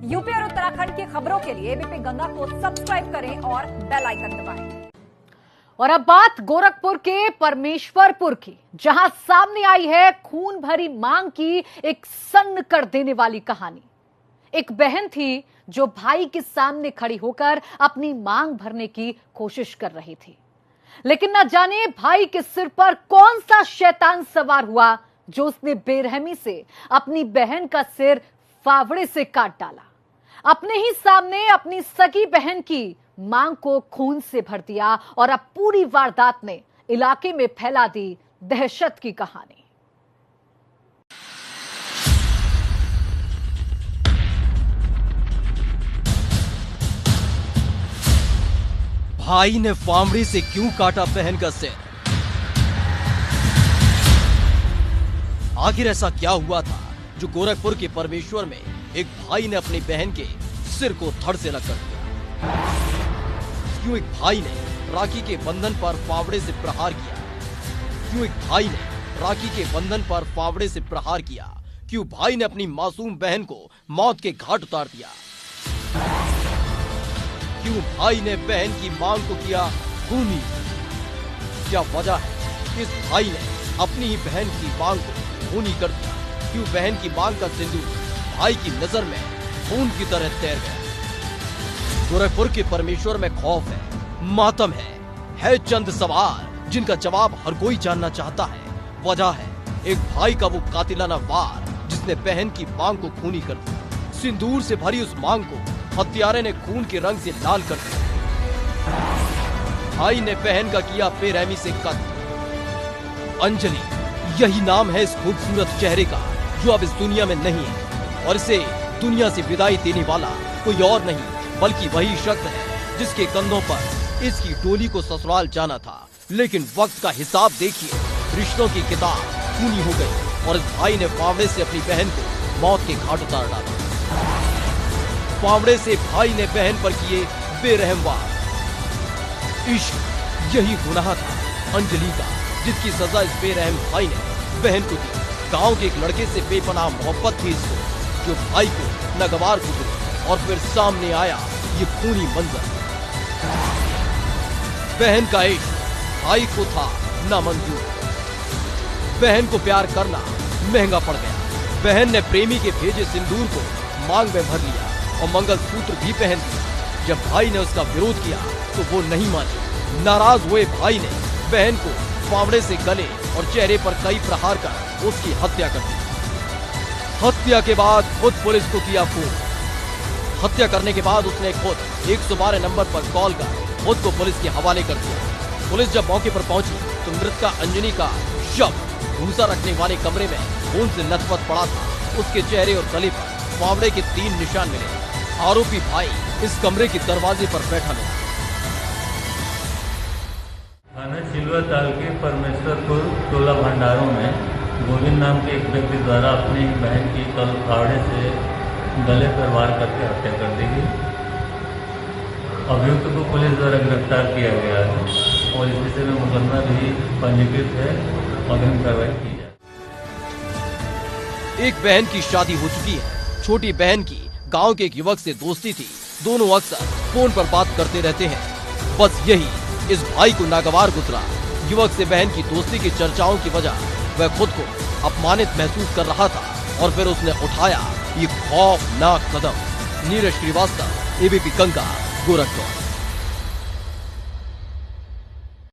UP और उत्तराखंड की खबरों के लिए एबीपी गंगा को सब्सक्राइब करें और बेल आइकन दबाएं। और अब बात गोरखपुर के परमेश्वरपुर की, जहां सामने आई है खून भरी मांग की एक सन्न कर देने वाली कहानी। एक बहन थी जो भाई के सामने खड़ी होकर अपनी मांग भरने की कोशिश कर रही थी, लेकिन न जाने भाई के सिर पर कौन सा शैतान सवार हुआ जो उसने बेरहमी से अपनी बहन का सिर फावड़े से काट डाला। अपने ही सामने अपनी सगी बहन की मांग को खून से भर दिया और अब पूरी वारदात ने इलाके में फैला दी दहशत की कहानी। भाई ने फावड़े से क्यों काटा बहन का सिर? आखिर ऐसा क्या हुआ था जो गोरखपुर के परमेश्वर में एक भाई ने अपनी बहन के सिर को धड़ से अलग कर दिया? क्यों एक भाई ने राखी के बंधन पर फावड़े से प्रहार किया? क्यों एक भाई ने राखी के बंधन पर फावड़े से प्रहार किया? क्यों भाई ने अपनी मासूम बहन को मौत के घाट उतार दिया? क्यों भाई ने बहन की मांग को किया खूनी? क्या वजह है इस भाई ने अपनी ही बहन की मांग को खूनी कर दिया? क्यों बहन की मांग का सिंदूर भाई की नजर में खून की तरह तैर गया? गोरखपुर के परमेश्वर में खौफ है, मातम है चंद सवाल जिनका जवाब हर कोई जानना चाहता है। वजह है एक भाई का वो कातिलाना वार जिसने बहन की मांग को खूनी कर दिया। सिंदूर से भरी उस मांग को हत्यारे ने खून के रंग से लाल कर दिया। भाई ने बहन का किया बेरहमी से कत्ल। अंजलि, यही नाम है इस खूबसूरत चेहरे का जो अब इस दुनिया में नहीं है, और इसे दुनिया से विदाई देने वाला कोई और नहीं बल्कि वही शख्स है जिसके कंधों पर इसकी डोली को ससुराल जाना था। लेकिन वक्त का हिसाब देखिए, रिश्तों की किताब खूनी हो गई और इस भाई ने फावड़े से अपनी बहन को मौत के घाट उतार डाला। फावड़े से भाई ने बहन पर किए बेरहम वार। इश्क, यही गुनाह था अंजलि का जिसकी सजा इस बेरहम भाई ने बहन को दी। गांव के एक लड़के से बेपनाह मोहब्बत थी इसको, जो भाई को नागवार गुजरी, और फिर सामने आया ये खूनी मंजर। बहन का इश्क भाई को था नामंजूर। बहन को प्यार करना महंगा पड़ गया। बहन ने प्रेमी के भेजे सिंदूर को मांग में भर लिया और मंगलसूत्र भी पहन दिया। जब भाई ने उसका विरोध किया तो वो नहीं मानी। नाराज हुए भाई ने बहन को फावड़े से गले और चेहरे पर कई प्रहार कर उसकी हत्या कर दी। हत्या के बाद खुद पुलिस को किया फोन। हत्या करने के बाद उसने खुद 112 नंबर पर कॉल कर खुद को पुलिस के हवाले कर दिया। पुलिस जब मौके पर पहुंची तो मृतका अंजनी का शव भूसा रखने वाले कमरे में खून से लथपथ पड़ा था। उसके चेहरे और गले पर फावड़े के 3 निशान मिले। आरोपी भाई इस कमरे के दरवाजे पर बैठा मिला। थाना चिलवाताल के परमेश्वरपुर टोला भंडारों में गोविंद नाम के एक व्यक्ति द्वारा अपनी बहन की कल फावड़े से गले पर वार करके हत्या कर दी गई। अभियुक्त को पुलिस द्वारा गिरफ्तार किया गया है और इस विषय में मुकदमा भी पंजीकृत है। अग्रिम कार्रवाई की जाए। एक बहन की शादी हो चुकी है। छोटी बहन की गांव के एक युवक से दोस्ती थी। दोनों अक्सर फोन पर बात करते रहते हैं। बस यही इस भाई को नागवार गुजरा। युवक से बहन की दोस्ती की चर्चाओं की वजह वह खुद को अपमानित महसूस कर रहा था और फिर उसने उठाया ये खौफनाक कदम। नीरज श्रीवास्तव, एबीपी गंगा, गोरखपुर।